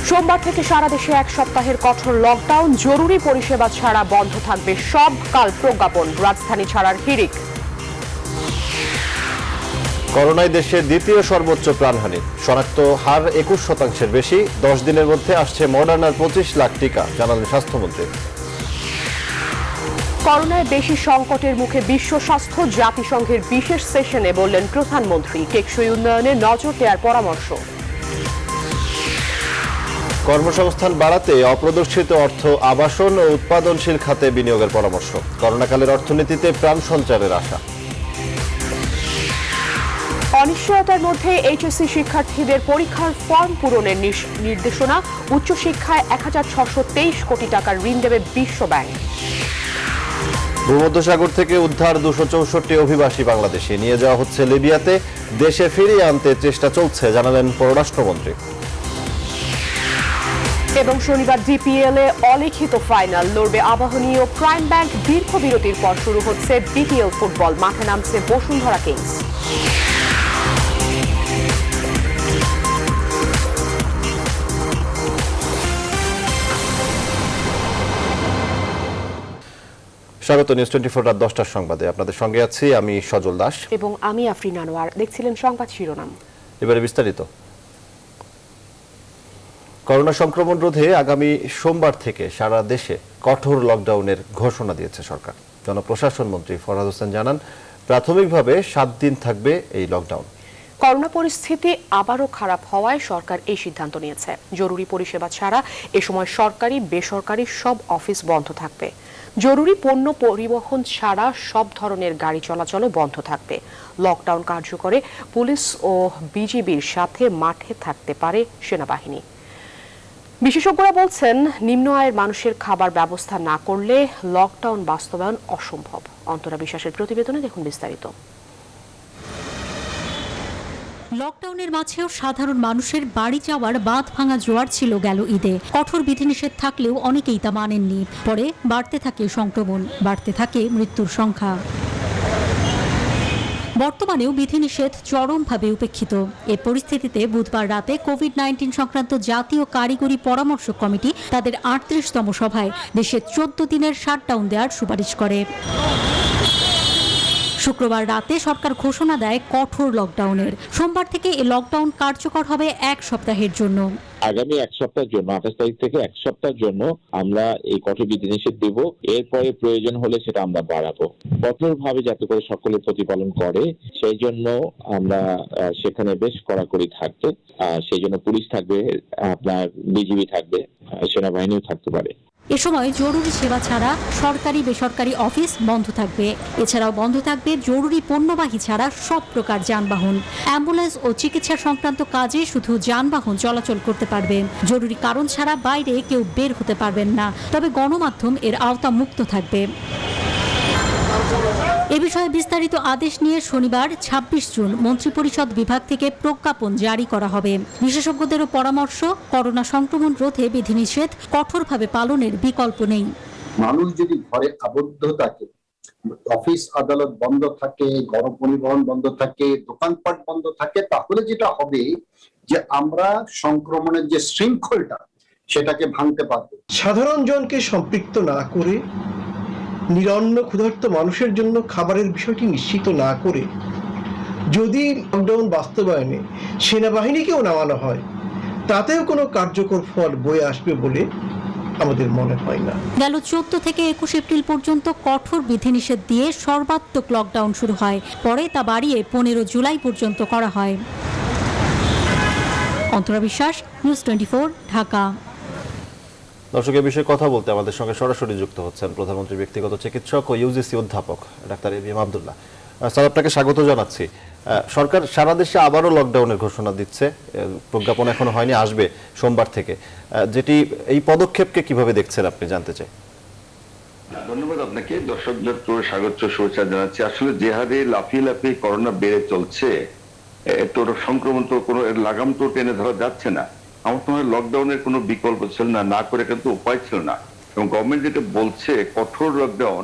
সোমবার থেকে সারা দেশে এক সপ্তাহের কঠোর লকডাউন, জরুরি পরিষেবা ছাড়া বন্ধ থাকবে সব কাল প্রজ্ঞাপন, রাজধানী ছাড়ার হিড়িক। করোনায় দেশে দ্বিতীয় সর্বোচ্চ প্রাণহানি, শনাক্ত হার 21% বেশি। 10 দিনের মধ্যে আসছে মডার্নার 25 লাখ টিকা, জানালেন স্বাস্থ্যমন্ত্রী। করোনায় বেশি সংকটের মুখে বিশ্ব স্বাস্থ্য, জাতিসংঘের বিশেষ সেশনে বললেন প্রধানমন্ত্রী, টেকসই উন্নয়নে নজর দেওয়ার পরামর্শ। কর্মসংস্থান বাড়াতে অপ্রদর্শিত অর্থ আবাসন ও উৎপাদনশীল খাতে বিনিয়োগের পরামর্শ। করোনাকালের অর্থনীতিতে প্রাণ সঞ্চারের আশা। অনিশ্চয়তার মধ্যে এইচএসসি শিক্ষার্থীদের পরীক্ষার ফর্ম পূরণের নির্দেশনা, উচ্চশিক্ষায় 1623 কোটি টাকার ঋণ দেবে বিশ্ব ব্যাংক। ভূমধ্যসাগর থেকে উদ্ধার 264 অভিবাসী বাংলাদেশি, নিয়ে যাওয়া হচ্ছে লিবিয়াতে। দেশে ফিরিয়ে আনতে চেষ্টা চলছে, জানালেন পররাষ্ট্রমন্ত্রী। এবং শনিবার ডিপিএল এ অলিখিত ফাইনাল, লড়বে আবাহনী ও প্রাইম ব্যাংক। দীর্ঘ বিরতির পর শুরু হচ্ছে বিপিএল ফুটবল, মাঠে নামছে বসুন্ধরা কিংস। স্বাগত নিউজ 24 রাত 10টার সংবাদে। আপনাদের সঙ্গে আছি আমি সজল দাস এবং আমি আফরিন আনোয়ার। দেখছিলেন সংবাদ শিরোনাম, এবারে বিস্তারিত। করোনা সংক্রমণ রোধে আগামী সোমবার থেকে সারা দেশে কঠোর লকডাউনের ঘোষণা দিয়েছে সরকার। জনপ্রশাসন মন্ত্রী ফরহাদ হোসেন জানান, প্রাথমিকভাবে 7 দিন থাকবে এই লকডাউন। করোনা পরিস্থিতি আবারও খারাপ হওয়ায় সরকার এই সিদ্ধান্ত নিয়েছে। জরুরি পরিষেবা ছাড়া এ সময় সরকারি বেসরকারি সব অফিস বন্ধ থাকবে। জরুরি পণ্য পরিবহন ছাড়া সব ধরনের গাড়ি চলাচলও বন্ধ থাকবে। লকডাউন কার্যকরে পুলিশ ও বিজিবির সাথে মাঠে থাকতে পারে সেনাবাহিনী। বিশেষজ্ঞরা বলছেন, নিম্ন আয়ের মানুষের খাবার ব্যবস্থা না করলে লকডাউন বাস্তবায়ন অসম্ভব। অন্তরা বিশ্বাসের প্রতিবেদনে দেখুন বিস্তারিত। লকডাউনের মাঝেও সাধারণ মানুষের বাড়ি যাওয়ার বাঁধ ভাঙা জোয়ার ছিল গেল ঈদে। কঠোর বিধিনিষেধ থাকলেও অনেকেই তা মানেননি। পরে বাড়তে থাকে সংক্রমণ, বাড়তে থাকে মৃত্যুর সংখ্যা। বর্তমানেও বিধিনিষেধ চরমভাবে উপেক্ষিত। এ পরিস্থিতিতে বুধবার রাতে কোভিড-19 সংক্রান্ত জাতীয় কারিগরি পরামর্শ কমিটি তাদের 38তম সভায় দেশে 14 দিনের শাটডাউন দেওয়ার সুপারিশ করে। শুক্রবার রাতে সরকার ঘোষণা দেয় কঠোর লকডাউনের। সোমবার থেকে এই লকডাউন কার্যকর হবে 1 সপ্তাহের জন্য। আগামী 1 সপ্তাহের জন্য 28 তারিখ থেকে 1 সপ্তাহের জন্য আমরা এই কঠোর বিধিনিষেধ দেব। এরপরে প্রয়োজন হলে সেটা আমরা বাড়াবো, কঠোরভাবে যাতে করে সকলে প্রতিপালন করে সেই জন্য আমরা সেখানে বেশ কড়াকড়ি থাকবে। সেই জন্য পুলিশ থাকবে, আপনার বিজিবি থাকবে, সেনাবাহিনীও থাকতে পারে। এ সময় জরুরি সেবা ছাড়া সরকারি বেসরকারি অফিস বন্ধ থাকবে। এছাড়াও বন্ধ থাকবে জরুরি পণ্যবাহী ছাড়া সব প্রকার যানবাহন। অ্যাম্বুলেন্স ও চিকিৎসা সংক্রান্ত কাজে শুধু যানবাহন চলাচল করতে পারবে। জরুরি কারণ ছাড়া বাইরে কেউ বের হতে পারবেন না, তবে গণমাধ্যম এর আওতা মুক্ত থাকবে। এ বিষয়ে বিস্তারিত আদেশ নিয়ে শনিবার 26 জুন মন্ত্রিপরিষদ বিভাগ থেকে প্রজ্ঞাপন জারি করা হবে। বিশেষজ্ঞদেরও পরামর্শ, করোনা সংক্রমণ রোধে বিধিনিষেধ কঠোরভাবে পালনের বিকল্প নেই। মানুষ যদি ঘরে আবদ্ধ থাকে, অফিস আদালত বন্ধ থাকে, গণপরিবহন বন্ধ থাকে, দোকানপাট বন্ধ থাকে, তাহলে যেটা হবে যে আমরা সংক্রমণের যে শৃঙ্খলটা সেটাকে ভাঙতে পারবো। সাধারণ জনকে সম্পৃক্ত না করে, নিরন্ন ক্ষুধার্ত মানুষের জন্য খাবারের বিষয়টি নিশ্চিত না করে যদি লকডাউন বাস্তবায়নে সেনাবাহিনীকেও নামানো হয়, তাতেও কোনো কার্যকর ফল বয়ে আসবে বলে আমাদের মনে হয় না। গেল 14 থেকে 21 এপ্রিল পর্যন্ত কঠোর বিধিনিষেধ দিয়ে সর্বাত্মক লকডাউন শুরু হয়। পরে তা বাড়িয়ে 15 জুলাই পর্যন্ত করা হয়। অন্তরা বিশ্বাস, নিউজ 24, ঢাকা। দর্শক, এই বিষয়ে কথা বলতে আমাদের সঙ্গে সরাসরি যুক্ত হচ্ছেন প্রধানমন্ত্রীর ব্যক্তিগত চিকিৎসক ও ইউজিসি অধ্যাপক ডাক্তার এবিএম আব্দুল্লাহ। স্যার, আপনাকে স্বাগত জানাচ্ছি। সরকার সারা দেশে আবারও লকডাউনের ঘোষণা দিচ্ছে, প্রজ্ঞাপন এখনো হয়নি, আসবে সোমবার থেকে। যেটি এই পদক্ষেপকে কিভাবে দেখছেন আপনি, জানতে চাই। ধন্যবাদ আপনাকে। দর্শকদের স্বাগত শুভেচ্ছা জানাচ্ছি। আসলে যে হারে লাফিয়ে লাফিয়ে করোনা বেড়ে চলছে, তোর সংক্রমণ তো কোনো লাগাম তো টেনে ধরা যাচ্ছে না। আমার তো হয় লকডাউনের কোনো বিকল্প ছিল না, না করে কিন্তু উপায় ছিল না। এবং গভর্নমেন্ট যেটা বলছে কঠোর লকডাউন,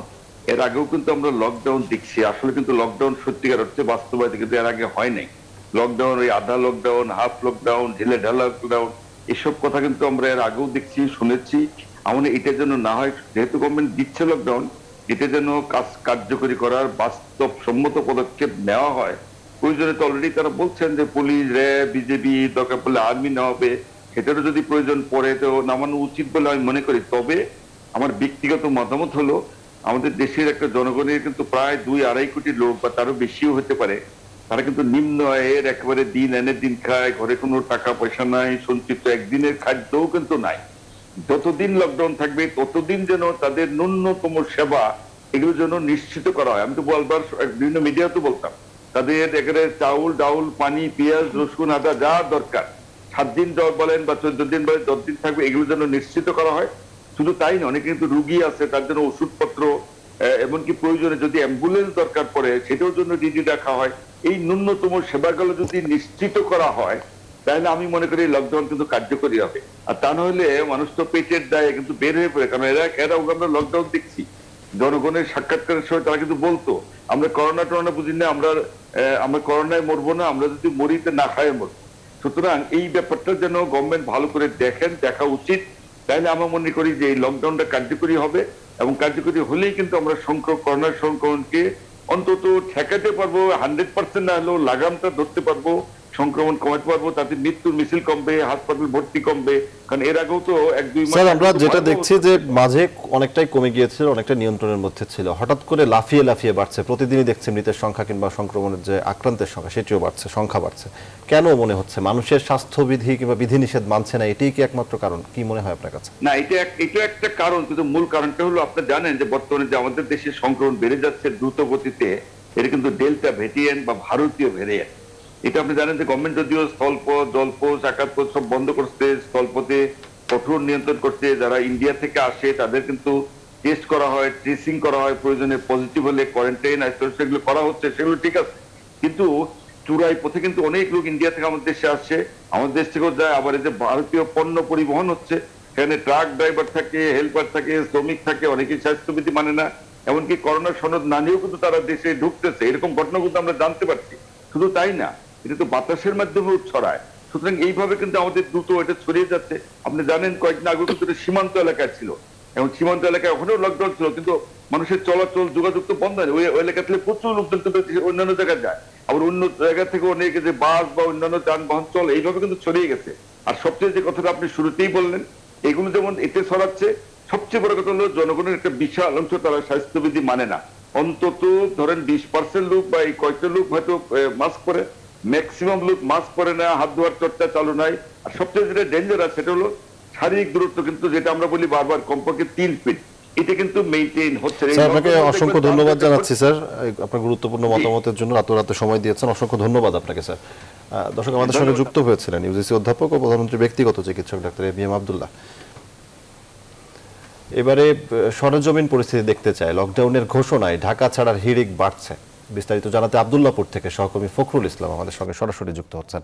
এর আগেও কিন্তু আমরা লকডাউন দেখছি। আসলে কিন্তু লকডাউন সত্যিকার অর্থে বাস্তবায়িত কিন্তু এর আগে হয় নাই। লকডাউন, ওই আধা লকডাউন, হাফ লকডাউন, ঢিলে ঢালা লকডাউন, এসব কথা কিন্তু আমরা এর আগেও দেখছি, শুনেছি। আমরা এটা যেন না হয়, যেহেতু গভর্নমেন্ট দিচ্ছে লকডাউন, এটা যেন কার্যকরী করার বাস্তবসম্মত পদক্ষেপ নেওয়া হয়। প্রয়োজনে তো অলরেডি তারা বলছেন যে পুলিশ, র্যাব, বিজেপি, দরকার পড়লে আর্মি নেওয়া হবে, সেটারও যদি প্রয়োজন পড়ে তো নামানো উচিত বলে আমি মনে করি। তবে আমার ব্যক্তিগত মতামত হলো, আমাদের দেশের একটা জনগণের কিন্তু প্রায় 2-2.5 কোটি লোক বা তারও বেশিও হতে পারে, তারা কিন্তু নিম্ন আয়ের, একেবারে দিন এনে দিন খায়, ঘরে কোনো টাকা পয়সা নাই, সঞ্চিত একদিনের খাদ্যও কিন্তু নাই। যতদিন লকডাউন থাকবে ততদিন যেন তাদের ন্যূনতম সেবা এগুলো যেন নিশ্চিত করা হয়। আমি তো বলবার বিভিন্ন মিডিয়াতে বলতাম, তাদের একেবারে চাউল, ডাউল, পানি, পেঁয়াজ, রসুন, আদা যা দরকার 7 দিন বলেন বা 14 দিন বলেন, 10 দিন থাকবে, এগুলো যেন নিশ্চিত করা হয়। শুধু তাই না, অনেকে কিন্তু রুগী আছে, তার জন্য ওষুধপত্র, এমনকি প্রয়োজনে যদি অ্যাম্বুলেন্স দরকার পড়ে সেটাও জন্য রেডি রাখা হয়। এই ন্যূনতম সেবাগুলো যদি নিশ্চিত করা হয় তাহলে আমি মনে করি লকডাউন কিন্তু কার্যকরী হবে। আর তা নইলে মানুষ তো পেটের দায়ে কিন্তু বের হয়ে পড়ে, কারণ এরা আমরা লকডাউন দেখছি, জনগণের সাক্ষাৎকারের সময় তারা কিন্তু বলতো আমরা করোনা বুঝি না, আমরা করোনায় মরবো না, আমরা যদি মরিতে না খায় মরবো। সুতরাং এই ব্যাপারটা যেন গভর্নমেন্ট ভালো করে দেখেন, দেখা উচিত। তাহলে আমরা মনে করি যে এই লকডাউনটা কার্যকরী হবে, এবং কার্যকরী হলেই কিন্তু আমরা করোনার সংক্রমণকে অন্তত ঠেকাতে পারবো, 100% না হলেও লাগামটা ধরতে পারবো, সংক্রমণ কমাতে পারবো, তাতে মৃত্যুর মিছিল কমবে, হাসপাতাল ভর্তি কমবে। কারণ এর আগেও তো 1-2 মাস স্যার আমরা যেটা দেখছি যে মাঝে অনেকটাই কমে গিয়েছিল, অনেকটা নিয়ন্ত্রণের মধ্যে ছিল, হঠাৎ করে লাফিয়ে বাড়ছে। প্রতিদিনই দেখছি মৃতের সংখ্যা কিংবা সংক্রমণের যে আক্রান্তের সংখ্যা সেটিও বাড়ছে, সংখ্যা বাড়ছে। কেন মনে হচ্ছে মানুষের স্বাস্থ্যবিধি কিংবা বিধিনিষেধ মানছে না, এটাই কি একমাত্র কারণ? কি মনে হয় আপনার কাছে? না, এটা একটা কারণ, কিন্তু মূল কারণটা হলো আপনি জানেন যে বর্তমানে যে আমাদের দেশে সংক্রমণ বেড়ে যাচ্ছে দ্রুত গতিতে, এটা কিন্তু ডেল্টা ভেরিয়েন্ট বা ভারতীয় ভেরিয়েন্ট। এটা আপনি জানেন যে গভর্নমেন্ট যদিও স্থলপথ, জলপথ, আকাশপথ সব বন্ধ করছে, স্থলপথে কঠোর নিয়ন্ত্রণ করছে, যারা ইন্ডিয়া থেকে আসে তাদের কিন্তু টেস্ট করা হয়, ট্রেসিং করা হয়, প্রয়োজনে পজিটিভ হলে কোয়ারেন্টাইন, আইসোলেশন সেগুলো করা হচ্ছে, সেগুলো ঠিক আছে। কিন্তু চূড়াই পথে কিন্তু অনেক লোক ইন্ডিয়া থেকে আমাদের দেশে আসছে, আমাদের দেশ থেকেও যায়। আবার এই যে ভারতীয় পণ্য পরিবহন হচ্ছে, সেখানে ট্রাক ড্রাইভার থাকে, হেল্পার থাকে, শ্রমিক থাকে, অনেকেই স্বাস্থ্যবিধি মানে না, এমনকি করোনা সনদ না নিয়েও কিন্তু তারা দেশে ঢুকতেছে। এরকম ঘটনা কিন্তু আমরা জানতে পারছি। শুধু তাই না, এটা তো বাতাসের মাধ্যমেও ছড়ায়। সুতরাং এইভাবে কিন্তু আমাদের দ্রুত এটা ছড়িয়ে যাচ্ছে। আপনি জানেন কয়েকদিন আগে কিন্তু সীমান্ত এলাকায় ছিল, এবং সীমান্ত এলাকায় ওখানেও লকডাউন ছিল, কিন্তু মানুষের চলাচল যোগাযোগ তো বন্ধ হয়। ওই এলাকা থেকে প্রচুর লোকজন কিন্তু অন্যান্য জায়গায় যায়, আবার অন্য জায়গা থেকে অনেকে যে বাস বা অন্যান্য যানবাহন চলে, এইভাবে কিন্তু ছড়িয়ে গেছে। আর সবচেয়ে যে কথাটা আপনি শুরুতেই বললেন, এগুলো যেমন এতে ছড়াচ্ছে, সবচেয়ে বড় কথা হলো জনগণের একটা বিশাল অংশ তারা স্বাস্থ্যবিধি মানে না। অন্তত ধরেন 20% লোক বা এই কয়েকটা লোক হয়তো মাস্ক পরে, ম্যাক্সিমাম লোক মাস্ক পরে না, হাত ধোয়ার চর্চা চালু নাই। আর সবচেয়ে যেটা ডেঞ্জারাস সেটা হলো শারীরিক দূরত্ব, কিন্তু যেটা আমরা বলি বারবার কমপক্ষে 3 ফিট, এটা কিন্তু মেইনটেইন হচ্ছে। স্যার আপনাকে অসংখ্য ধন্যবাদ জানাচ্ছি স্যার, আপনার গুরুত্বপূর্ণ মতামতের জন্য রাতে সময় দিয়েছেন, অসংখ্য ধন্যবাদ আপনাকে স্যার। দর্শক আমাদের সঙ্গে যুক্ত হয়েছিলেন ইউজিসি অধ্যাপক ও প্রধানমন্ত্রীর ব্যক্তিগত চিকিৎসক ডাক্তার এবিএম আব্দুল্লাহ। এবারে সরেজমিন পরিস্থিতি দেখতে চাই। লকডাউনের ঘোষণায় ঢাকা ছাড়ার হিড়িক বাড়ছে। বিস্তারিত জানাতে আব্দুল্লাহপুর থেকে সহকর্মী ফখরুল ইসলাম আমাদের সঙ্গে সরাসরি যুক্ত হচ্ছেন।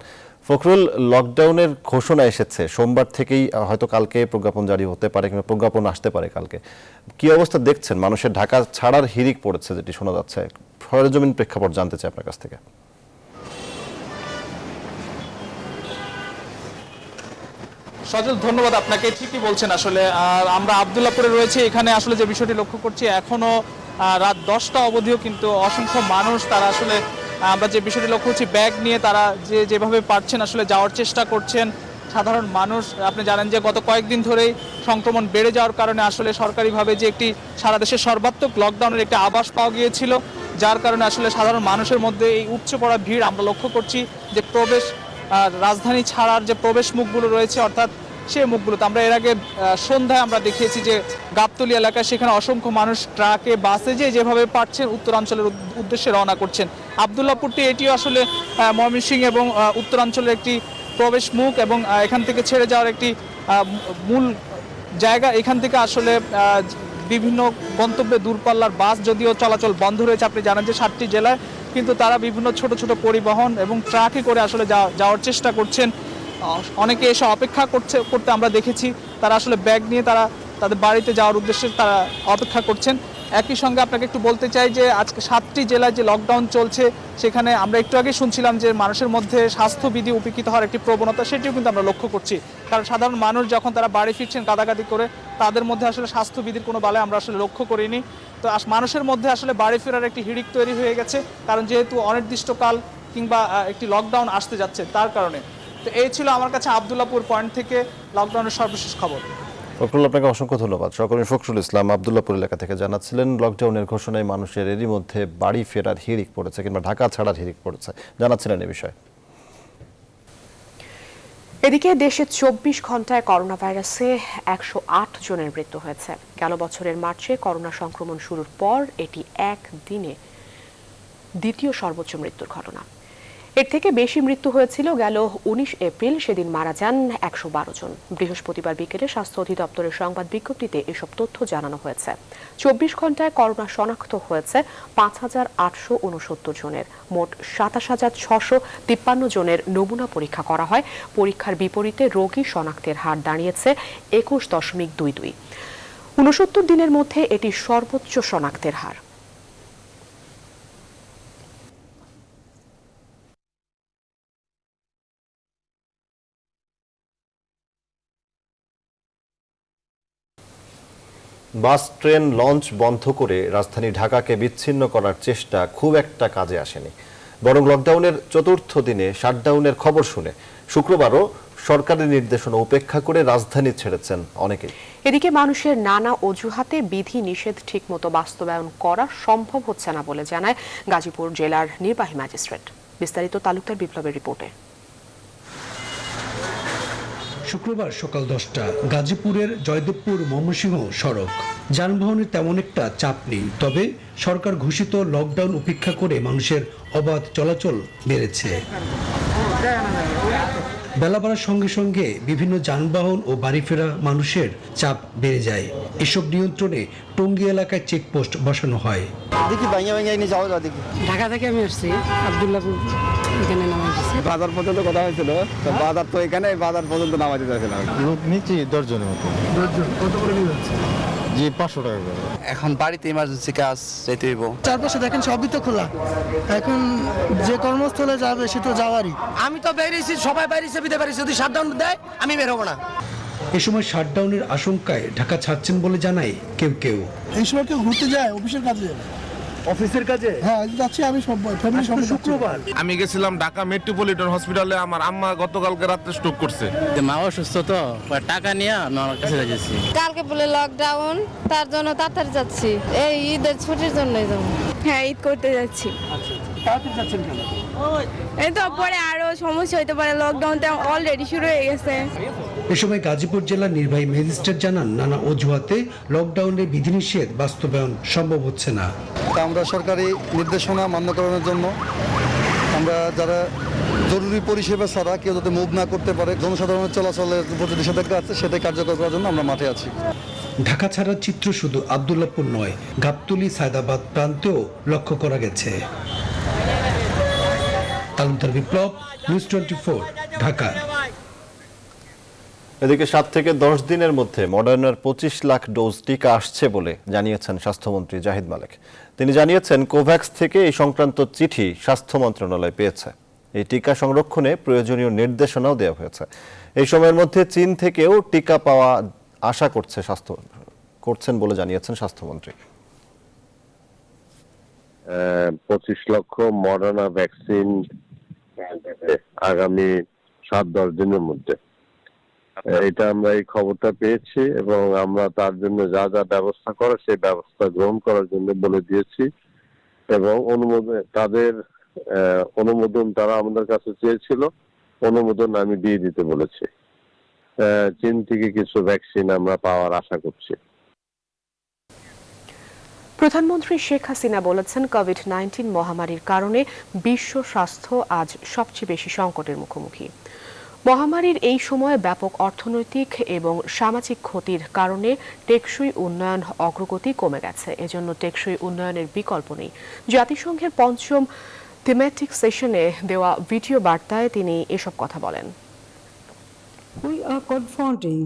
ফখরুল, লকডাউনের ঘোষণা এসেছে, সোমবার থেকেই হয়তো কালকে প্রজ্ঞাপন জারি হতে পারে কিংবা প্রজ্ঞাপন আসতে পারে কালকে। কি অবস্থা দেখছেন? মানুষের ঢাকা ছাড়ার হিড়িক পড়েছে যেটি শোনা যাচ্ছে, সরেজমিন প্রেক্ষাপট জানতে চাই আপনার কাছ থেকে। সজল, ধন্যবাদ আপনাকে। ঠিকই বলছেন আসলে। আমরা আব্দুল্লাহপুরে রয়েছে, এখানে আসলে যে বিষয়টি লক্ষ্য করছি, এখনো রাত 10টা অবধিও কিন্তু অসংখ্য মানুষ তারা আসলে, আমরা যে বিষয়টি লক্ষ্য করছি, ব্যাগ নিয়ে তারা যেভাবে পারছেন আসলে যাওয়ার চেষ্টা করছেন। সাধারণ মানুষ, আপনি জানেন যে গত কয়েকদিন ধরেই সংক্রমণ বেড়ে যাওয়ার কারণে আসলে সরকারিভাবে যে একটি সারা দেশে সর্বাত্মক লকডাউনের একটি আভাস পাওয়া গিয়েছিল, যার কারণে আসলে সাধারণ মানুষের মধ্যে এই উপচে পড়া ভিড় আমরা লক্ষ্য করছি। যে প্রবেশ রাজধানী ছাড়ার যে প্রবেশ মুখগুলো রয়েছে, অর্থাৎ সেই মুখগুলোতে আমরা এর আগে সন্ধ্যায় আমরা দেখিয়েছি যে গাবতলী এলাকায় সেখানে অসংখ্য মানুষ ট্রাকে, বাসে যেভাবে পারছেন উত্তরাঞ্চলের উদ্দেশ্যে রওনা করছেন। আব্দুল্লাহপুরটি এটিও আসলে ময়মনসিংহ এবং উত্তরাঞ্চলের একটি প্রবেশ মুখ, এবং এখান থেকে ছেড়ে যাওয়ার একটি মূল জায়গা। এখান থেকে আসলে বিভিন্ন গন্তব্যে দূরপাল্লার বাস যদিও চলাচল বন্ধ রয়েছে, আপনি জানেন যে 7টি জেলায়, কিন্তু তারা বিভিন্ন ছোট ছোট পরিবহন এবং ট্রাকে করে আসলে যাওয়ার চেষ্টা করছেন। অনেকে এসে অপেক্ষা করতে আমরা দেখেছি, তারা আসলে ব্যাগ নিয়ে তারা তাদের বাড়িতে যাওয়ার উদ্দেশ্যে তারা অপেক্ষা করছেন। একই সঙ্গে আপনাকে একটু বলতে চাই যে আজকে 7টি জেলায় যে লকডাউন চলছে সেখানে আমরা একটু আগে শুনছিলাম যে মানুষের মধ্যে স্বাস্থ্যবিধি উপেক্ষিত হওয়ার একটি প্রবণতা, সেটিও কিন্তু আমরা লক্ষ্য করছি। কারণ সাধারণ মানুষ যখন তারা বাড়ি ফিরছেন কাদাকাদি করে, তাদের মধ্যে আসলে স্বাস্থ্যবিধির কোনো বালাই আমরা আসলে লক্ষ্য করিনি। তো মানুষের মধ্যে আসলে বাড়ি ফেরার একটি হিড়িক তৈরি হয়ে গেছে, কারণ যেহেতু অনির্দিষ্টকাল কিংবা একটি লকডাউন আসতে যাচ্ছে তার কারণে। তো এই ছিল আমার কাছে আব্দুল্লাহপুর পয়েন্ট থেকে লকডাউনের সর্বশেষ খবর। ফখরুল, আপনাকে অসংখ্য ধন্যবাদ। সহকর্মী ফখরুল ইসলাম আব্দুল্লাহপুর এলাকা থেকে জানাচ্ছিলেন লকডাউনের ঘোষণায় মানুষের এরই মধ্যে বাড়ি ফেরার হিড়িক পড়েছে কিংবা ঢাকা ছাড়ার হিড়িক পড়েছে, জানাচ্ছিলেন এ বিষয়ে। এদিকে দেশে 24 ঘন্টায় করোনা ভাইরাসে 108 জনের মৃত্যু হয়েছে। গেল বছরের মার্চে করোনা সংক্রমণ শুরুর পর এটি একদিনে দ্বিতীয় সর্বোচ্চ মৃত্যুর ঘটনা। এর থেকে বেশি মৃত্যু হয়েছিল গেল 19 এপ্রিল, সেদিন মারা যান 112 জন। বৃহস্পতিবার বিকেলে স্বাস্থ্য অধিদপ্তরের সংবাদ বিজ্ঞপ্তিতে এসব তথ্য জানানো হয়েছে। 24 ঘন্টায় করোনা শনাক্ত হয়েছে 5869 জনের। মোট 27653 জনের নমুনা পরীক্ষা করা হয়। পরীক্ষার বিপরীতে রোগী শনাক্তের হার দাঁড়িয়েছে 21.22। 69 দিনের মধ্যে এটি সর্বোচ্চ শনাক্তের হার। বাস, ট্রেন, লঞ্চ বন্ধ করে রাজধানী ঢাকাকে বিচ্ছিন্ন করার চেষ্টা খুব একটা কাজে আসেনি, বরং লকডাউনের চতুর্থ দিনে শাটডাউনের খবর শুনে শুক্রবারও সরকারি নির্দেশনা উপেক্ষা করে রাজধানী ছেড়েছেন অনেকেই। এদিকে মানুষের নানা অজুহাতে বিধি নিষেধ ঠিকমতো বাস্তবায়ন করা সম্ভব হচ্ছে না বলে জানায় গাজীপুর জেলার নির্বাহী ম্যাজিস্ট্রেট। বিস্তারিত তালুকদার বিপ্লবের রিপোর্টে। শুক্রবার সকাল 10টা, গাজীপুরের জয়দেবপুর ময়মনসিংহ সড়ক। যানবাহনের তেমন একটা চাপ নেই, তবে সরকার ঘোষিত লকডাউন উপেক্ষা করে মানুষের অবাধ চলাচল বেড়েছে। বেলা বাড়ার সঙ্গে সঙ্গে বিভিন্ন যানবাহন ও বাড়ি ফেরা মানুষের চাপ বেড়ে যায়। এসব নিয়ন্ত্রণে টঙ্গী এলাকায় চেকপোস্ট বসানো হয়। ঢাকা থেকে আমি আসছি আব্দুল্লাহপুর, এখানে নামাই দিচ্ছি। বাজার পর্যন্ত কথা হয়েছিল, তো বাজার তো এখানে, বাজার পর্যন্ত নামাই দিতে চাইছিলাম। লোক নিচ্ছি 10 জনের মতো। 10 জন কত করে নিয়ে যাচ্ছে? জি 500 টাকা করে। এখন বাড়িতে ইমার্জেন্সি কাজ যেতে হইব। চারপাশে দেখেন সবই তো খোলা, এখন যে কর্মস্থলে যাবে সে তো যাওয়ারই। আমি তো বেরিয়েছি, সবাই বেরিয়েছে, বিদে বেরিয়েছে, যদি শাটডাউন দেয় আমি বের হবো না। এ সময় শাটডাউনের আশঙ্কায় ঢাকা ছাড়ছেন বলে জানায় কেউ কেউ। এই সময় কেউ ঘুরতে যায় অফিসের কাজে, অফিসের কাজে? হ্যাঁ যাচ্ছি আমি, সব ফ্যামিলি সব। শুক্রবার আমি গেছিলাম ঢাকা মেট্রোপলিটন হসপিটালে, আমার আম্মা গতকালকে রাতে স্ট্রোক করছে। মা অসুস্থ তো, টাকা নিয়ে আমি আমার কাছে যাচ্ছি। কালকে বলে লকডাউন, তার জন্য তাড়াতাড়ি যাচ্ছি, এই ঈদের ছুটির জন্যই যাবো। হ্যাঁ, ঈদ করতে যাচ্ছি। তাড়াতাড়ি যাচ্ছেন কেন? এই তো পরে আরো সমস্যা হইতে পারে, লকডাউনটা অলরেডি শুরু হয়ে গেছে। এ সময় গাজীপুর জেলার নির্বাহী ম্যাজিস্ট্রেট জানান, নানা অজুহাতে লকডাউনের বিধিনিষেধ বাস্তবায়ন সম্ভব হচ্ছে না। আমরা সরকারি নির্দেশনা মান্য করানোর জন্য আমরা যারা জরুরি পরিষেবা ছাড়া কেউ যাতে মুভ না করতে পারে, জনসাধারণের চলাচলের উপর নিষেধাজ্ঞা আছে সেটাই কার্যকর করার জন্য আমরা মাঠে আছি। ঢাকা ছাড়ার চিত্র শুধু আব্দুল্লাহপুর নয়, গাবতলী, সায়দাবাদ প্রান্তেও লক্ষ্য করা গেছে। তালুকদার বিপ্লব, নিউজ 24, ঢাকা। এদিকে 7 থেকে 10 দিনের মধ্যে মডার্নার 25 লাখ ডোজ টিকা আসছে বলে জানিয়েছেন স্বাস্থ্যমন্ত্রী জাহিদ মালেক। তিনি জানিয়েছেন, কোভ্যাক্স থেকে এই সংক্রান্ত চিঠি স্বাস্থ্য মন্ত্রণালয় পেয়েছে। এই টিকা সংরক্ষণে প্রয়োজনীয় নির্দেশনাও দেওয়া হয়েছে। এই সময়ের মধ্যে চীন থেকেও টিকা পাওয়া আশা করছেন বলে জানিয়েছেন স্বাস্থ্যমন্ত্রী। 25 লক্ষ মডার্না ভ্যাকসিন আগামী 7-10 দিনের মধ্যে, এটা আমরা এই খবরটা পেয়েছি এবং আমরা তার জন্য যা যা ব্যবস্থা করা সেই ব্যবস্থা গ্রহণ করার জন্য বলে দিয়েছি এবং তাদের অনুমোদন তারা আমাদের কাছে চেয়েছিল, অনুমোদন আমি দিয়ে দিতে বলেছি। চীন থেকে কিছু ভ্যাকসিন আমরা পাওয়ার আশা করছি। প্রধানমন্ত্রী শেখ হাসিনা বলেছেন, কোভিড-19 মহামারীর কারণে বিশ্ব স্বাস্থ্য আজ সবচেয়ে বেশি সংকটের মুখোমুখি। মহামারীর এই সময়ে ব্যাপক অর্থনৈতিক এবং সামাজিক ক্ষতির কারণে টেকসই উন্নয়ন অগ্রগতি কমে গেছে। এজন্য টেকসই উন্নয়নের বিকল্প নেই। জাতিসংঘের 5ম থিমেটিক সেশনে দেওয়া ভিডিও বার্তায় তিনি এসব কথা বলেন। We are confronting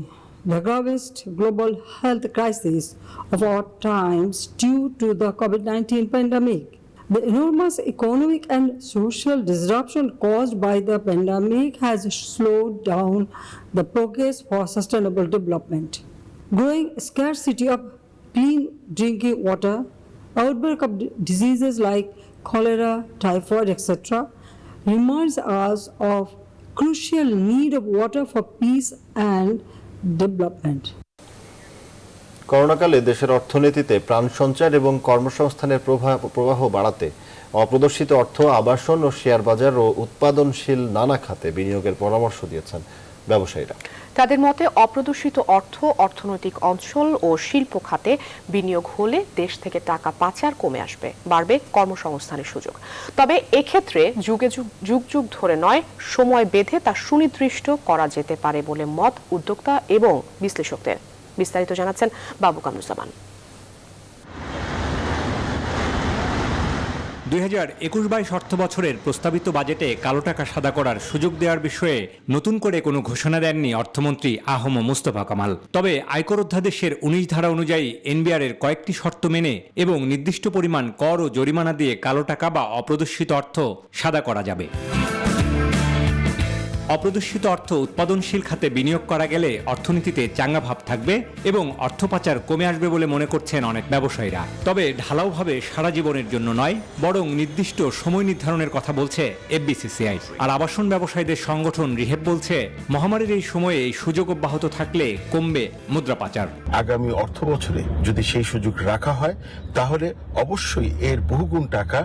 the gravest global health crisis of our times due to the COVID-19 pandemic. The enormous economic and social disruption caused by the pandemic has slowed down the progress for sustainable development. Growing scarcity of clean drinking water, outbreak of diseases like cholera, typhoid, etc., reminds us of crucial need of water for peace and development. করোনাকালে দেশের অর্থনীতিতে প্রাণ সঞ্চার এবং কর্মসংস্থানের প্রবাহ বাড়াতে অপ্রদর্শিত অর্থ আবাসন ও শেয়ার বাজার ও উৎপাদনশীল নানা খাতে বিনিয়োগের পরামর্শ দিয়েছেন ব্যবসায়ীরা। তাদের মতে অপ্রদর্শিত অর্থ অর্থনৈতিক অঞ্চল ও শিল্প খাতে বিনিয়োগ হলে দেশ থেকে টাকা পাচার কমে আসবে, বাড়বে কর্মসংস্থানের সুযোগ। তবে এক্ষেত্রে যুগ যুগ ধরে নয়, সময় বেঁধে তা সুনির্দিষ্ট করা যেতে পারে বলে মত উদ্যোক্তা এবং বিশ্লেষকদের। বিস্তারিত জানাচ্ছেন বাবু কামরুজ্জামান। 2021-22 অর্থ বছরের প্রস্তাবিত বাজেটে কালো টাকা সাদা করার সুযোগ দেওয়ার বিষয়ে নতুন করে কোনো ঘোষণা দেননি অর্থমন্ত্রী আহম মুস্তফা কামাল। তবে আয়কর অধ্যাদেশের 19 ধারা অনুযায়ী এনবিআরের কয়েকটি শর্ত মেনে এবং নির্দিষ্ট পরিমাণ কর ও জরিমানা দিয়ে কালো টাকা বা অপ্রদর্শিত অর্থ সাদা করা যাবে। অপ্রদর্শিত অর্থ উৎপাদনশীল খাতে বিনিয়োগ করা গেলে অর্থনীতিতে চাঙ্গা ভাব থাকবে এবং অর্থ পাচার কমে আসবে বলে মনে করছেন অনেক ব্যবসায়ীরা। তবে ঢালাওভাবে সারা জীবনের জন্য নয়, বরং নির্দিষ্ট সময় নির্ধারণের কথা বলছে এফবিসিসিআই। আর আবাসন ব্যবসায়ীদের সংগঠন রিহেব বলছে, মহামারীর এই সময়ে এই সুযোগ অব্যাহত থাকলে কমবে মুদ্রা পাচার। আগামী অর্থ বছরে যদি সেই সুযোগ রাখা হয়, তাহলে অবশ্যই এর বহুগুণ টাকা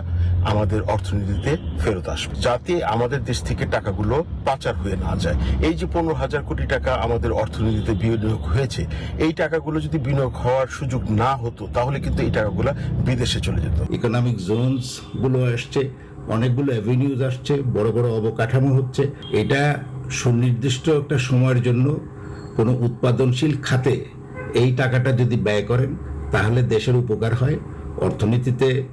আমাদের অর্থনীতিতে ফেরত আসবে, যাতে আমাদের দেশ থেকে টাকাগুলো পাচার হয়ে না যায়। এই যে 15,000 কোটি টাকা আমাদের অর্থনীতিতে বিনিয়োগ হয়েছে, এই টাকাগুলো যদি বিনিয়োগ হওয়ার সুযোগ না হতো, তাহলে কিন্তু এই টাকাগুলো বিদেশে চলে যেত। ইকোনমিক জোনস গুলো আসছে, অনেকগুলো অ্যাভিনিউজ আসছে, বড় বড় অবকাঠামো হচ্ছে। এটা সুনির্দিষ্ট একটা সময়ের জন্য কোনো উৎপাদনশীল খাতে এই টাকাটা যদি ব্যয় করেন, তাহলে দেশের উপকার হয়,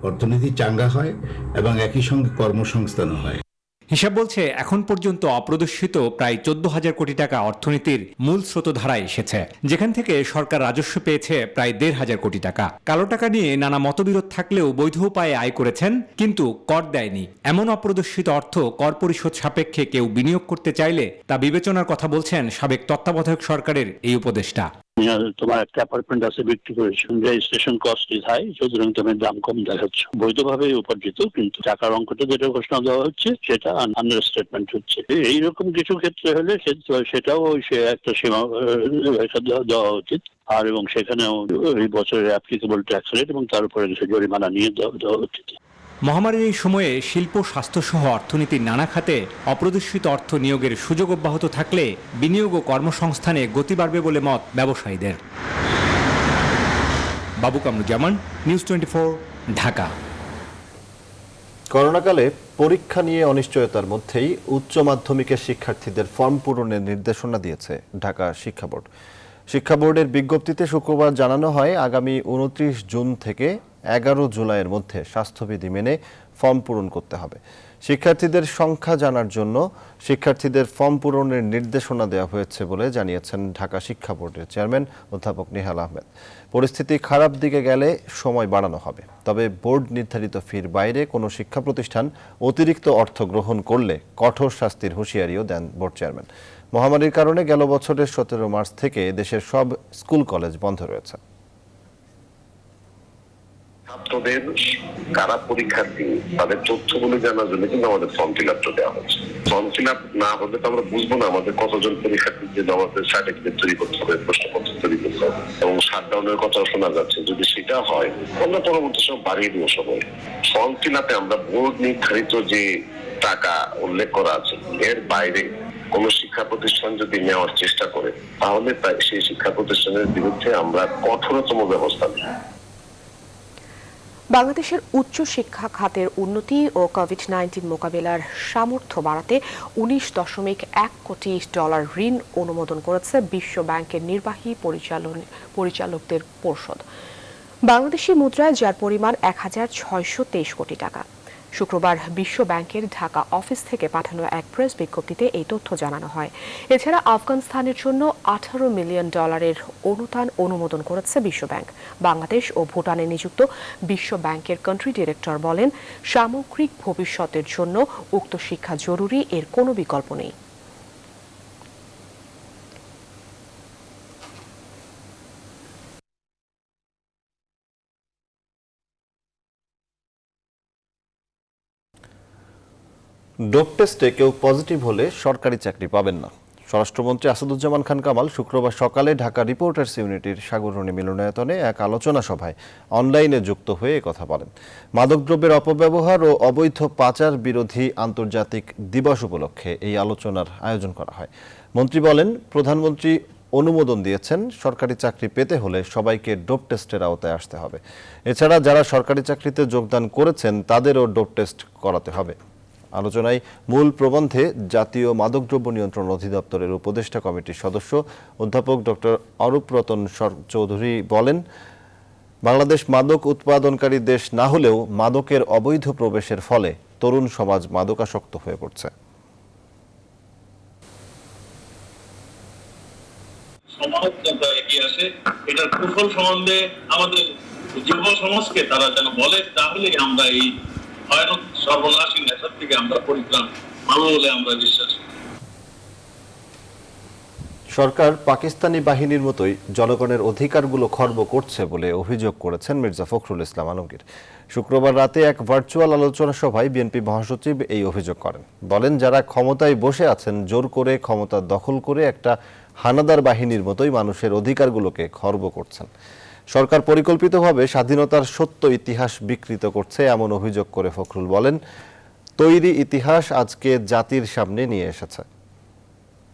অর্থনীতি চাঙ্গা হয় এবং একই সঙ্গে কর্মসংস্থানও হয়। হিসাব বলছে, এখন পর্যন্ত অপ্রদর্শিত প্রায় 14,000 কোটি টাকা অর্থনীতির মূল স্রোতধারায় এসেছে, যেখান থেকে সরকার রাজস্ব পেয়েছে প্রায় 1,500 কোটি টাকা। কালো টাকা নিয়ে নানা মতবিরোধ থাকলেও বৈধ উপায়ে আয় করেছেন, কিন্তু কর দেয়নি। এমন অপ্রদর্শিত অর্থ কর পরিশোধ সাপেক্ষে কেউ বিনিয়োগ করতে চাইলে তা বিবেচনার কথা বলছেন সাবেক তত্ত্বাবধায়ক সরকারের এই উপদেষ্টা। তোমার একটা অ্যাপার্টমেন্ট আছে, বিক্রি করেছো, রেজিস্ট্রেশন কস্ট ইজ হাই, সুতরাং তোমার দাম কম দেখাচ্ছে। বৈধভাবে উপার্জিত, কিন্তু টাকার অঙ্কটা যেটা ঘোষণা দেওয়া হচ্ছে সেটা আন্ডার স্টেটমেন্ট হচ্ছে। এইরকম কিছু ক্ষেত্রে হলে সেটাও সে একটা সীমা দেওয়া উচিত। আর এবং সেখানেও এই বছরের অ্যাপ্লিকেবল ট্যাক্স রেট এবং তার উপরে কিছু জরিমানা নিয়ে দেওয়া উচিত। মহামারীর এই সময়ে শিল্প, স্বাস্থ্যসহ অর্থনীতির নানা খাতে অপ্রদর্শিত অর্থ নিয়োগের সুযোগ অব্যাহত থাকলে বিনিয়োগ ও কর্মসংস্থানে গতি বাড়বে বলে মত ব্যবসায়ীদের। বাবু কামরুজ্জামান, নিউজ 24, ঢাকা। করোনাকালে পরীক্ষা নিয়ে অনিশ্চয়তার মধ্যেই উচ্চ মাধ্যমিকের শিক্ষার্থীদের ফর্ম পূরণের নির্দেশনা দিয়েছে ঢাকা শিক্ষা বোর্ড। শিক্ষা বোর্ডের বিজ্ঞপ্তিতে শুক্রবার জানানো হয়, আগামী 29 জুন থেকে 11 জুলাইয়ের মধ্যে স্বাস্থ্যবিধি মেনে ফর্ম পূরণ করতে হবে। শিক্ষার্থীদের সংখ্যা জানার জন্য শিক্ষার্থীদের ফর্ম পূরণের নির্দেশনা দেওয়া হয়েছে বলে জানিয়েছেন ঢাকা শিক্ষা বোর্ডের চেয়ারম্যান অধ্যাপক নিহাল আহমেদ। পরিস্থিতি খারাপ দিকে গেলে সময় বাড়ানো হবে, তবে বোর্ড নির্ধারিত ফির বাইরে কোনো শিক্ষা প্রতিষ্ঠান অতিরিক্ত অর্থ গ্রহণ করলে কঠোর শাস্তির হুঁশিয়ারিও দেন বোর্ড চেয়ারম্যান। মহামারীর কারণে গেল বছরের 17 মার্চ থেকে দেশের সব স্কুল কলেজ বন্ধ রয়েছে। ছাত্রদের কারা পরীক্ষার্থী তাদের তথ্যগুলো জানার জন্য কিন্তু আমাদের ফর্ম ফিল আপটা দেওয়া হচ্ছে। ফর্ম ফিল আপ না হলে তো আমরা বুঝবো না আমাদের কতজন পরীক্ষার্থীর জন্য আমাদের সার্টিফিকেট তৈরি করতে হবে, প্রশ্নপত্র তৈরি করতে হবে, এবং শাটডাউনের কথাও শোনা যাচ্ছে। যদি সেটা হয়, আমরা পরবর্তী সব বাড়িয়ে দিব সময়। ফর্ম ফিল আপে আমরা বোর্ড নির্ধারিত যে টাকা উল্লেখ করা আছে, এর বাইরে কোন শিক্ষা প্রতিষ্ঠান যদি নেওয়ার চেষ্টা করে, তাহলে সেই শিক্ষা প্রতিষ্ঠানের বিরুদ্ধে আমরা কঠোরতম ব্যবস্থা নেব। বাংলাদেশের উচ্চ শিক্ষা খাতের উন্নতি ও কোভিড-19 মোকাবিলার সামর্থ্য বাড়াতে $19.1 কোটি ঋণ অনুমোদন করেছে বিশ্ব ব্যাংকের নির্বাহী পরিচালকদের পরিষদ। বাংলাদেশি মুদ্রায় যার পরিমাণ 1,623 কোটি টাকা। শুক্রবার বিশ্ব ব্যাংকের ঢাকা অফিস থেকে পাঠানো এক প্রেস বিজ্ঞপ্তিতে এই তথ্য জানানো হয়। এছাড়া আফগানিস্তানের জন্য $18 মিলিয়ন অনুদান অনুমোদন করেছে বিশ্ব ব্যাংক। বাংলাদেশ ও ভুটানে নিযুক্ত বিশ্ব ব্যাংকের কান্ট্রি ডিরেক্টর বলেন, সামগ্রিক ভবিষ্যতের জন্য উক্ত শিক্ষা জরুরি, এর কোনো বিকল্প নেই। ডোপ টেস্টে কেউ পজিটিভ হলে সরকারি চাকরি পাবেন না। স্বরাষ্ট্রমন্ত্রী আসাদুজ্জামান খান কামাল শুক্রবার সকালে ঢাকা রিপোর্টার্স ইউনিটির সাগররণী মিলনায়তনে এক আলোচনা সভায় অনলাইনে যুক্ত হয়ে কথা বলেন। মাদকদ্রব্যের অপব্যবহার ও অবৈধ পাচার বিরোধী আন্তর্জাতিক দিবস উপলক্ষে এই আলোচনার আয়োজন করা হয়। মন্ত্রী বলেন, প্রধানমন্ত্রী অনুমোদন দিয়েছেন, সরকারি চাকরি পেতে হলে সবাইকে ডোপ টেস্টের আওতায় আসতে হবে। এছাড়া যারা সরকারি চাকরিতে যোগদান করেছেন তাদেরও ডোপ টেস্ট করাতে হবে। আলোচনায় মূল প্রবন্ধে জাতীয় মাদকদ্রব্য নিয়ন্ত্রণ অধিদপ্তরের উপদেষ্টা কমিটির সদস্য অধ্যাপক ডক্টর অরূপ রতন চৌধুরী বলেন, বাংলাদেশ মাদক উৎপাদনকারী দেশ না হলেও মাদকের অবৈধ প্রবেশের ফলে তরুণ সমাজ মাদকাসক্ত হয়ে পড়ছে। সমাজ যাতে এগিয়ে আসে, এটার কুফল সম্বন্ধে আমাদের যুব সমাজকে তারা যেন বলে, তাহলে আমরা এই ভয়ানক সর্বনাশী নেশার থেকে আমরা পরিত্রাণ পাবো বলে আমরা বিশ্বাস করি। সরকার পাকিস্তানি বাহিনীর মতোই জনগণের অধিকারগুলো খর্ব করছে বলে অভিযোগ করেছেন মির্জা ফখরুল ইসলাম আলমগীর। শুক্রবার রাতে এক ভার্চুয়াল আলোচনা সভায় বিএনপি মহাসচিব এই অভিযোগ করেন। বলেন, যারা ক্ষমতায় বসে আছেন জোর করে ক্ষমতা দখল করে একটা হানাদার বাহিনীর মতোই মানুষের অধিকারগুলোকে খর্ব করছেন। সরকার পরিকল্পিতভাবে স্বাধীনতার সত্য ইতিহাস বিকৃত করছে এমন অভিযোগ করে ফখরুল বলেন, তৈরি ইতিহাস আজকে জাতির সামনে নিয়ে এসেছে।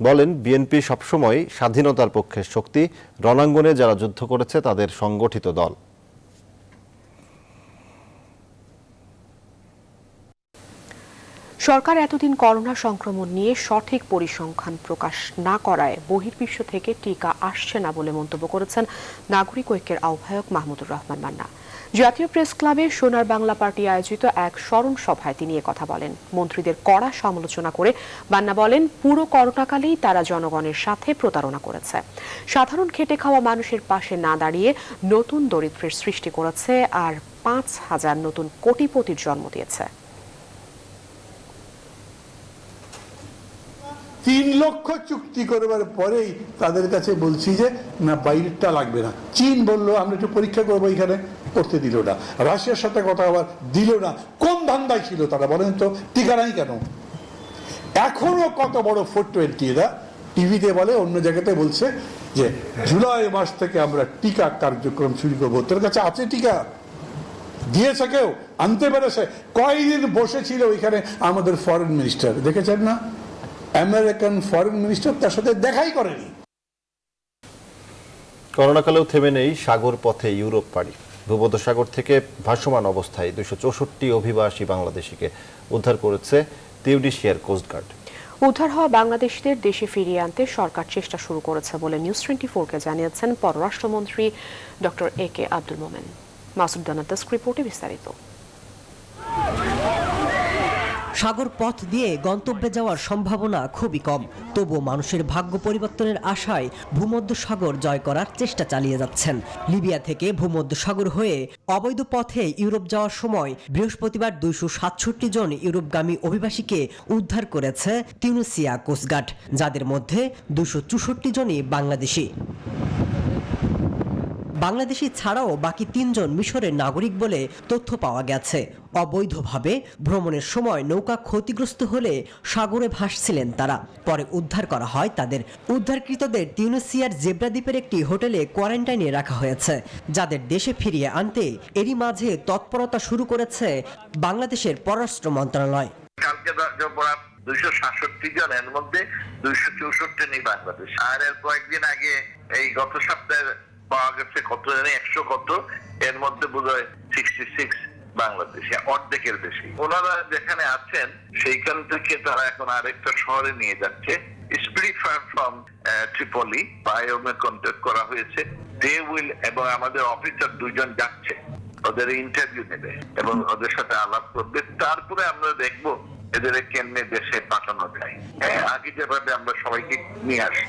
বলেন, বিএনপি সবসময় স্বাধীনতার পক্ষের শক্তি, রণাঙ্গনে যারা যুদ্ধ করেছে তাদের সংগঠিত দল। সরকার এতদিন করোনা সংক্রমণ নিয়ে সঠিক পরিসংখ্যান প্রকাশ না করায় বহির্বিশ্ব থেকে টিকা আসছে না বলে মন্তব্য করেছেন নাগরিক ঐক্যের আহ্বায়ক মাহমুদুর রহমান মান্না। জাতীয় প্রেস ক্লাবে সোনার বাংলা পার্টি আয়োজিত এক স্মরণ সভায় তিনি কথা বলেন। মন্ত্রীদের কড়া সমালোচনা করে মান্না বলেন, পুরো করোনাকালেই তারা জনগণের সাথে প্রতারণা করেছে। সাধারণ খেটে খাওয়া মানুষের পাশে না দাঁড়িয়ে নতুন দরিদ্রের সৃষ্টি করেছে আর 5,000 নতুন কোটিপতির জন্ম দিয়েছে। 3 লক্ষ চুক্তি করবার পরেই তাদের কাছে বলছি যে না, বাইরেরটা লাগবে না। চীন বললো আমরা একটু পরীক্ষা করবো, এখানে করতে দিল না। রাশিয়ার সাথে কথা আবার দিল না। কোন ধান্দায় ছিল তারা, বলেন তো? টিকা নাই কেন? এখনো কত বড় 420 এরা টিভিতে বলে, অন্য জায়গাতে বলছে যে জুলাই মাস থেকে আমরা টিকা কার্যক্রম শুরু করবো। তোর কাছে আছে টিকা? দিয়েছে কেউ? আনতে পেরেছে? কয়দিন বসেছিল ওইখানে আমাদের ফরেন মিনিস্টার, দেখেছেন না? আমেরিকান ফরেন মিনিস্টার তার সাথে দেখাই করেনি। করোনাকালেও থেমে নেই সাগর পথে ইউরোপ পাড়ি। ভূমধ্যসাগর থেকে ভাসমান অবস্থায় 264 অভিবাসী বাংলাদেশিকে উদ্ধার করেছে তিউনিসিয়ার কোস্টগার্ড। উদ্ধার হওয়া বাংলাদেশিদের দেশে ফিরিয়ে আনতে সরকার চেষ্টা শুরু করেছে বলে নিউজ 24-কে জানিয়েছেন পররাষ্ট্রমন্ত্রী ডক্টর একে আব্দুল মোমেন। মাসুদ দানার ডেস্ক রিপোর্টে বিস্তারিত। সাগর পথ দিয়ে গন্তব্যে যাওয়ার সম্ভাবনা খুবই কম, তবুও মানুষের ভাগ্য পরিবর্তনের আশায় ভূমধ্যসাগর জয় করার চেষ্টা চালিয়ে যাচ্ছেন। লিবিয়া থেকে ভূমধ্যসাগর হয়ে অবৈধ পথে ইউরোপ যাওয়ার সময় বৃহস্পতিবার 267 জন ইউরোপগামী অভিবাসীকে উদ্ধার করেছে তিউনিসিয়া কোস্টগার্ড, যাদের মধ্যে 264 জনই বাংলাদেশি। বাংলাদেশি ছাড়াও বাকি 3 জন মিশরের নাগরিক বলে তথ্য পাওয়া গেছে। অবৈধভাবে ভ্রমণের সময় নৌকা ক্ষতিগ্রস্ত হলে সাগরে ভাসছিলেন তারা। পরে উদ্ধার করা হয় তাদের। উদ্ধারকৃতদের তিউনিসিয়ার জেব্রা দ্বীপের একটি হোটেলে কোয়ারেন্টাইনে রাখা হয়েছে, যাদের দেশে ফিরিয়ে আনতে এরই মাঝে তৎপরতা শুরু করেছে বাংলাদেশের পররাষ্ট্র মন্ত্রণালয়। 267 জনের মধ্যে 264 নেই বাংলাদেশ। আর এর কয়েকদিন আগে এই গত সপ্তাহে পাওয়া গেছে কত জানি 100 কত, এর মধ্যে বোধহয় 66 বাংলাদেশি, অর্ধেকের বেশি। ওনারা যেখানে আছেন সেইখান থেকে তারা এখন আরেকটা শহরে নিয়ে যাচ্ছে, স্পিরিট ফায়ার ফ্রম ট্রিপলি। বায়োমে কন্ট্যাক্ট করা হয়েছে, দে উইল, এবং আমাদের অফিসার 2 জন যাচ্ছে ওদের ইন্টারভিউ নেবে এবং ওদের সাথে আলাপ করবে, তারপরে আমরা দেখবো এদের কেমনে দেশে পাঠানো যায়। আগে যেভাবে আমরা সবাইকে নিয়ে আসি।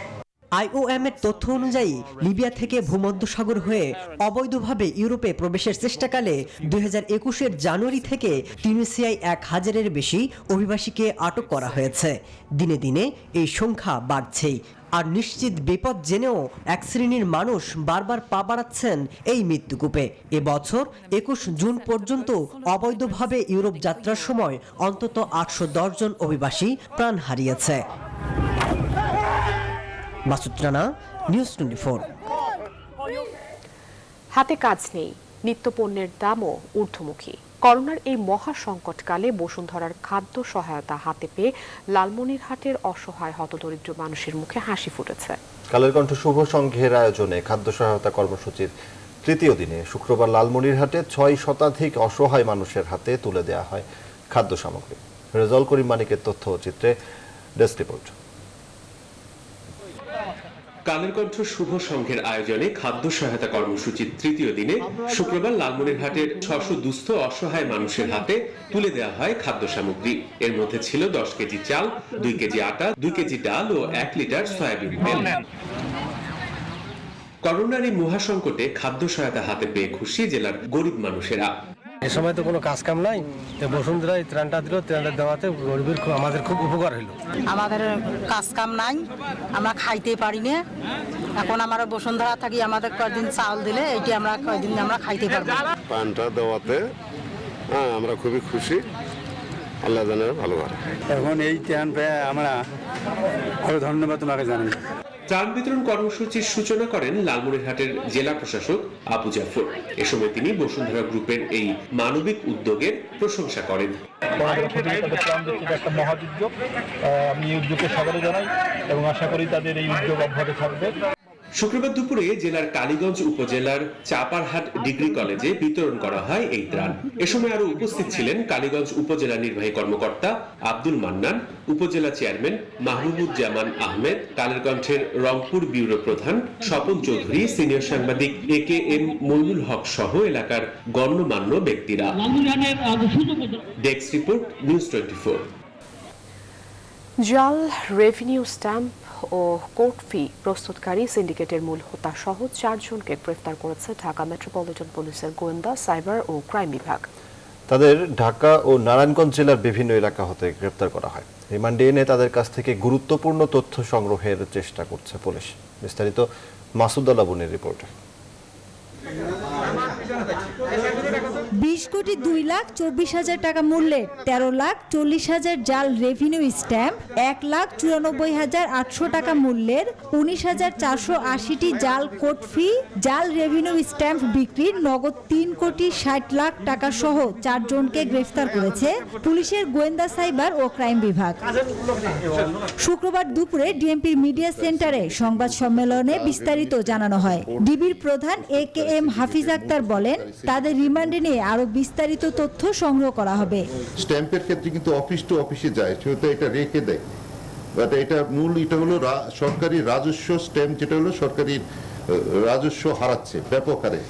IOM এর তথ্য অনুযায়ী লিবিয়া থেকে ভূমধ্যসাগর হয়ে অবৈধভাবে ইউরোপে প্রবেশের চেষ্টাকালে 2021-এর জানুয়ারি থেকে তিউনিসিয়ায় 1000-এর বেশি অভিবাসীকে আটক করা হয়েছে। দিনে দিনে এই সংখ্যা বাড়ছেই। আর নিশ্চিত বিপদ জেনেও এক শ্রেণীর মানুষ বারবার পা বাড়াচ্ছেন এই মৃত্যুকূপে। এবছর 21 জুন পর্যন্ত অবৈধভাবে ইউরোপ যাত্রার সময় অন্তত 810 জন অভিবাসী প্রাণ হারিয়েছে। মাসুদ রানা, নিউজ 24। হাতে কাজ নেই, নিত্যপণ্যের দামও ঊর্ধ্বমুখী। করোনার এই মহা সংকটকালে বসুন্ধরার খাদ্য সহায়তা হাতে পেয়ে লালমনিরহাটের অসহায় হতদরিদ্র মানুষের মুখে হাসি ফুটেছে। কালের কণ্ঠ শুভ সংঘের আয়োজনে খাদ্য সহায়তা কর্মসূচির তৃতীয় দিনে শুক্রবার লালমনিরহাটে 6 শতাধিক অসহায় মানুষের হাতে তুলে দেওয়া হয় খাদ্য সামগ্রী। রেজাউল করিম মানিকের তথ্য চিত্রে ডেস্ক রিপোর্ট। কালের কণ্ঠ শুভ সংঘের আয়োজনে খাদ্য সহায়তা কর্মসূচির তৃতীয় দিনে শুক্রবার লালমনিরহাটের 600 দুস্থ অসহায় মানুষের হাতে তুলে দেওয়া হয় খাদ্য সামগ্রী। এর মধ্যে ছিল 10 কেজি চাল, 2 কেজি আটা, 2 কেজি ডাল ও 1 লিটার সয়াবিন তেল। করোনার এই মহাসংকটে খাদ্য সহায়তা হাতে পেয়ে খুশি জেলার গরিব মানুষেরা। এ সময় তো কোনো কাজ কাম নাই, বসুন্ধরা এই ত্রাণটা দিল, ত্রাণটা দেওয়াতে গরিবের আমাদের খুব উপকার হলো। আমাদের কাজ কাম নাই, আমরা খাইতে পারি না। এখন আমরা বসুন্ধরা থাকি, আমাদের কয়েকদিন চাউল দিলে এইটি আমরা কয়েকদিন আমরা খাইতে পারবো। ত্রাণটা দেওয়াতে আমরা খুবই খুশি, আল্লাহ জানে ভালো ভালো। এখন এই ত্রাণ পেয়ে আমরা আরো ধন্যবাদ তোমাকে জানাই। ত্রাণ বিতরণ কর্মসূচির সূচনা করেন লালমনিরহাটের জেলা প্রশাসক আবু জাফর। এ সময় তিনি বসুন্ধরা গ্রুপের এই মানবিক উদ্যোগের প্রশংসা করেন। একটা মহাযুদ্ধ, আমি এই উদ্যোগকে স্বাগত জানাই এবং আশা করি তাদের এই উদ্যোগ অব্যাহত থাকবে। শুক্রবার দুপুরে জেলার কালীগঞ্জ উপজেলার চাপারহাট ডিগ্রি কলেজে বিতরণ করা হয় এই ত্রাণ। এ সময় আরো উপস্থিত ছিলেন কালীগঞ্জ উপজেলা নির্বাহী কর্মকর্তা আব্দুল মান্নান, উপজেলা চেয়ারম্যান মাহবুবুজ্জামান আহমেদ, কালের কণ্ঠের রংপুর ব্যুরো প্রধান স্বপন চৌধুরী, সিনিয়র সাংবাদিক AKM মইনুল হক সহ এলাকার গণ্যমান্য ব্যক্তিরা। Desk report, news 24। জাল রেভিনিউ স্ট্যাম্প ও কোর্ট ফি প্রস্তুতকারী সিন্ডিকেটের মূল হোতা সহ 4 জনকে গ্রেফতার করেছে ঢাকা মেট্রোপলিটন পুলিশের গোয়েন্দা, সাইবার ও ক্রাইম বিভাগ। তাদের ঢাকা ও নারায়ণগঞ্জ জেলার বিভিন্ন এলাকা হতে গ্রেফতার করা হয়। রিমান্ডে এনে তাদের কাছ থেকে গুরুত্বপূর্ণ তথ্য সংগ্রহের চেষ্টা করছে পুলিশ। বিস্তারিত মাসুদ আলাবনের রিপোর্টে। 20,02,24,000 টাকা মূল্যের 13,40,000 জাল রেভিনিউ স্ট্যাম্প, 1,94,800 টাকা মূল্যের 19,480টি জাল কোর্ট ফি, জাল রেভিনিউ স্ট্যাম্প বিক্রির নগদ 3,60,00,000 টাকা সহ 4 জনকে গ্রেফতার করেছে পুলিশের গোয়েন্দা, সাইবার ও ক্রাইম বিভাগ। শুক্রবার দুপুরে ডিএমপির মিডিয়া সেন্টারে সংবাদ সম্মেলনে বিস্তারিত জানানো হয়। ডিবির প্রধান AKM হাফিজ আক্তার বলেন, তাদের রিমান্ডে নিয়ে আরো বিস্তারিত তথ্য সংগ্রহ করা হবে। স্ট্যাম্পের ক্ষেত্রে কিন্তু অফিস টু অফিসে যায়, সেটা এটা রেখে দেয়, বাট এটা মূল এটা হলো সরকারি রাজস্ব স্ট্যাম্প, যেটা হলো সরকারি রাজস্ব হারাচ্ছে ব্যাপক হারে।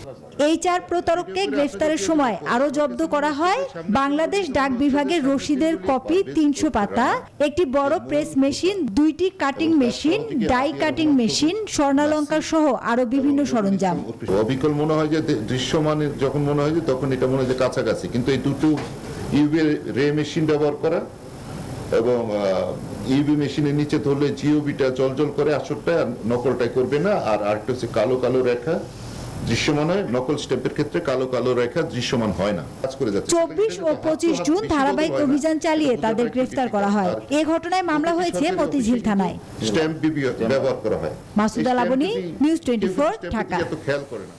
এই 4 প্রতারককে গ্রেফতারের সময় আরো জব্দ করা হয় বাংলাদেশ ডাক বিভাগের রসিদের কপি 300 পাতা, একটি বড় প্রেস মেশিন, 2টি cutting machine, die cutting machine, স্বর্ণালঙ্কার সহ আরো বিভিন্ন সরঞ্জাম। অবিকল মনে হয় যে দৃশ্যমানের যখন মনে হয় যে তখন এটা মনে হয় যে কাছাকাছি, কিন্তু এই দুটো ইউভি রে মেশিন ব্যবহার করা এবং ইউভি মেশিনের নিচে ধরলে জিওবিটা জলজল করে, আসরটা নকলটাই করবে না। আর আরেকটা হচ্ছে কালো কালো রেখা দৃশ্যমান হয়, নকল স্ট্যাম্পের ক্ষেত্রে কালো কালো রেখা দৃশ্যমান হয় না। কাজ করে যাচ্ছে। 24 ও 25 জুন ধারাবাহিক অভিযান চালিয়ে তাদের গ্রেফতার করা হয়। এই ঘটনায় মামলা হয়েছে মতিঝিল থানায়। স্ট্যাম্প ব্যবহার করা হয়। মাসুদ আলাবনী, নিউজ 24, ঢাকা। খেয়াল করে না।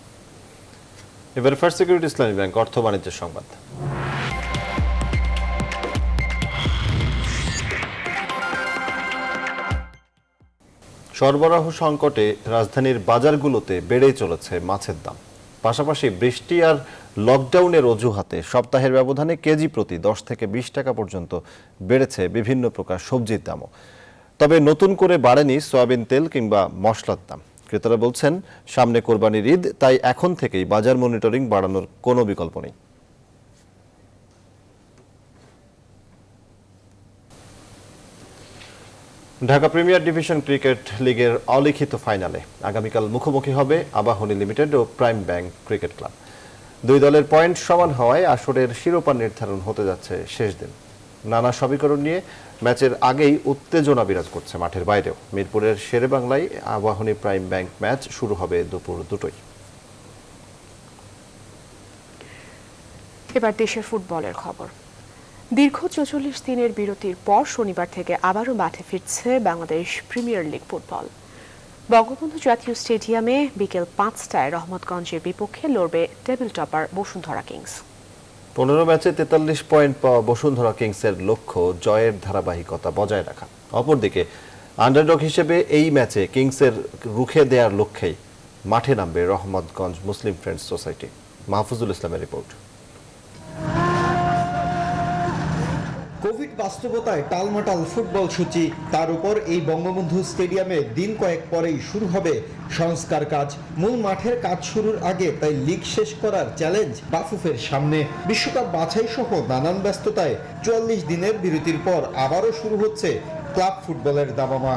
এবার ফার্স্ট সিকিউরিটি ইসলামী ব্যাংক অর্থ বাণিজ্যের সংবাদ। সরবরাহ সংকটে রাজধানীর বাজারগুলোতে বেড়েই চলেছে মাছের দাম। পাশাপাশি বৃষ্টি আর লকডাউনের অজুহাতে সপ্তাহের ব্যবধানে কেজি প্রতি 10 থেকে 20 টাকা পর্যন্ত বেড়েছে বিভিন্ন প্রকার সবজির দামও। তবে নতুন করে বাড়েনি সয়াবিন তেল কিংবা মশলার দাম। ক্রেতারা বলছেন সামনে কোরবানির ঈদ, তাই এখন থেকেই বাজার মনিটরিং বাড়ানোর কোনো বিকল্প নেই। ঢাকা প্রিমিয়ার ডিভিশন ক্রিকেট লিগের অলিখিত ফাইনালে আগামীকাল মুখোমুখি হবে আবাহনী লিমিটেড ও প্রাইম ব্যাংক ক্রিকেট ক্লাব। দুই দলের পয়েন্ট সমান হওয়ায় আসরের শিরোপা নির্ধারণ হতে যাচ্ছে শেষ দিন। নানা সমীকরণ নিয়ে ম্যাচের আগেই উত্তেজনা বিরাজ করছে মাঠের বাইরেও। মিরপুরের শেরেবাংলায় আবাহনী প্রাইম ব্যাংক ম্যাচ শুরু হবে দুপুর 2টায়। এবার দেশের ফুটবলের খবর। দীর্ঘ 44 দিনের বিরতির পর শনিবার থেকে আবারও মাঠে ফিরছে Bangladesh premier league football. Bangabandhu জাতীয় স্টেডিয়ামে বিকেল 5টায় রহমতগঞ্জের বিপক্ষে লড়বে টেবিল টপার বসুন্ধরা কিংস। 15 ম্যাচে 43 পয়েন্ট পাওয়া বসুন্ধরা কিংসের লক্ষ্য জয়ের ধারাবাহিকতা বজায় রাখা। অপরদিকে আন্ডারডগ হিসেবে এই ম্যাচে কিংসের রুখে দেওয়ার লক্ষ্যেই মাঠে নামবে রহমতগঞ্জ মুসলিম ফ্রেন্ডস সোসাইটি। মাহফুজুল ইসলামের রিপোর্ট। কোভিড বাস্তবতায় টালমাটাল ফুটবল সূচি, তার উপর এই বঙ্গবন্ধু স্টেডিয়ামে দিন কয়েক পরেই শুরু হবে সংস্কার কাজ। মূল মাঠের কাজ শুরুর আগে তাই লিগ শেষ করার চ্যালেঞ্জ বাফুফের সামনে। বিশ্বকাপ বাছাই সহ নানান ব্যস্ততায় 44 দিনের বিরতির পর আবারও শুরু হচ্ছে ক্লাব ফুটবলের দামামা।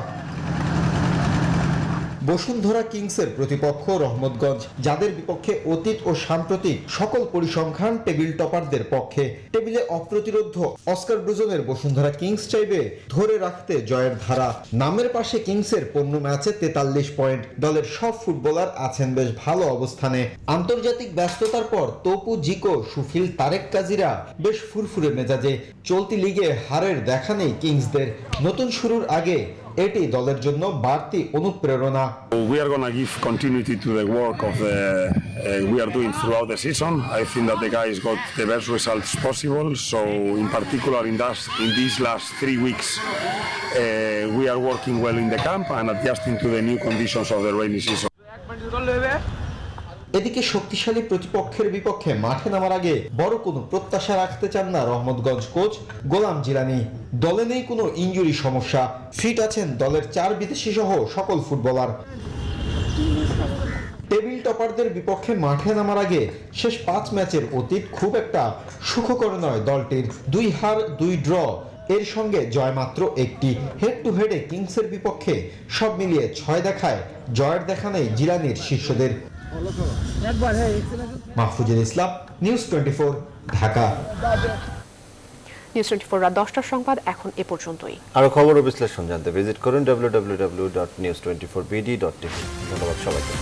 বসুন্ধরা কিংসের প্রতিপক্ষ রহমতগঞ্জ, যাদের বিপক্ষে অতীত ও সাম্প্রতিক সকল পরিসংখ্যান টেবিল টপারদের পক্ষে। টেবিলে অপ্রতিরোধ্য অস্কার ব্রুজনের বসুন্ধরা কিংস চাইবে ধরে রাখতে জয়ের ধারা। নামের পাশে কিংসের 15 ম্যাচে 43 পয়েন্ট। দলের সব ফুটবলার আছেন বেশ ভালো অবস্থানে। আন্তর্জাতিক ব্যস্ততার পর তপু, জিকো, সুফিল, তারেক কাজিরা বেশ ফুরফুরে মেজাজে। চলতি লিগে হারের দেখা নেই কিংসদের। নতুন শুরুর আগে এটি দলের জন্য বাড়তি অনুপ্রেরণা। We are going to give continuity to the work of we are doing throughout the season. I think that the guys got the best results possible. So in particular in these last 3 weeks, we are working well in the camp and adjusting to the new conditions of the rainy season. এদিকে শক্তিশালী প্রতিপক্ষের বিপক্ষে মাঠে নামার আগে বড় কোনো প্রত্যাশা রাখতে চান না রহমতগঞ্জ কোচ গোলাম জিলানী। দলে নেই কোনো ইনজুরি সমস্যা, ফিট আছেন দলের 4 বিদেশি সহ সকল ফুটবলার। টেবিল টপারদের বিপক্ষে মাঠে নামার আগে শেষ 5 ম্যাচের অতীত খুব একটা সুখকর নয় দলটির। 2 হার 2 ড্র, এর সঙ্গে জয় মাত্র 1টি। হেড টু হেডে কিংসের বিপক্ষে সব মিলিয়ে 6 দেখায় জয়ের দেখা নেই জিলানির শিষ্যদের। মাহফুজুল ইসলাম, নিউজ 24, ঢাকা। নিউজ 24 রাত 10টার সংবাদ এখন এ পর্যন্তই। আরো খবর ও বিশ্লেষণ জানতে ভিজিট করুন www.news24bd.tv। ধন্যবাদ সবাইকে।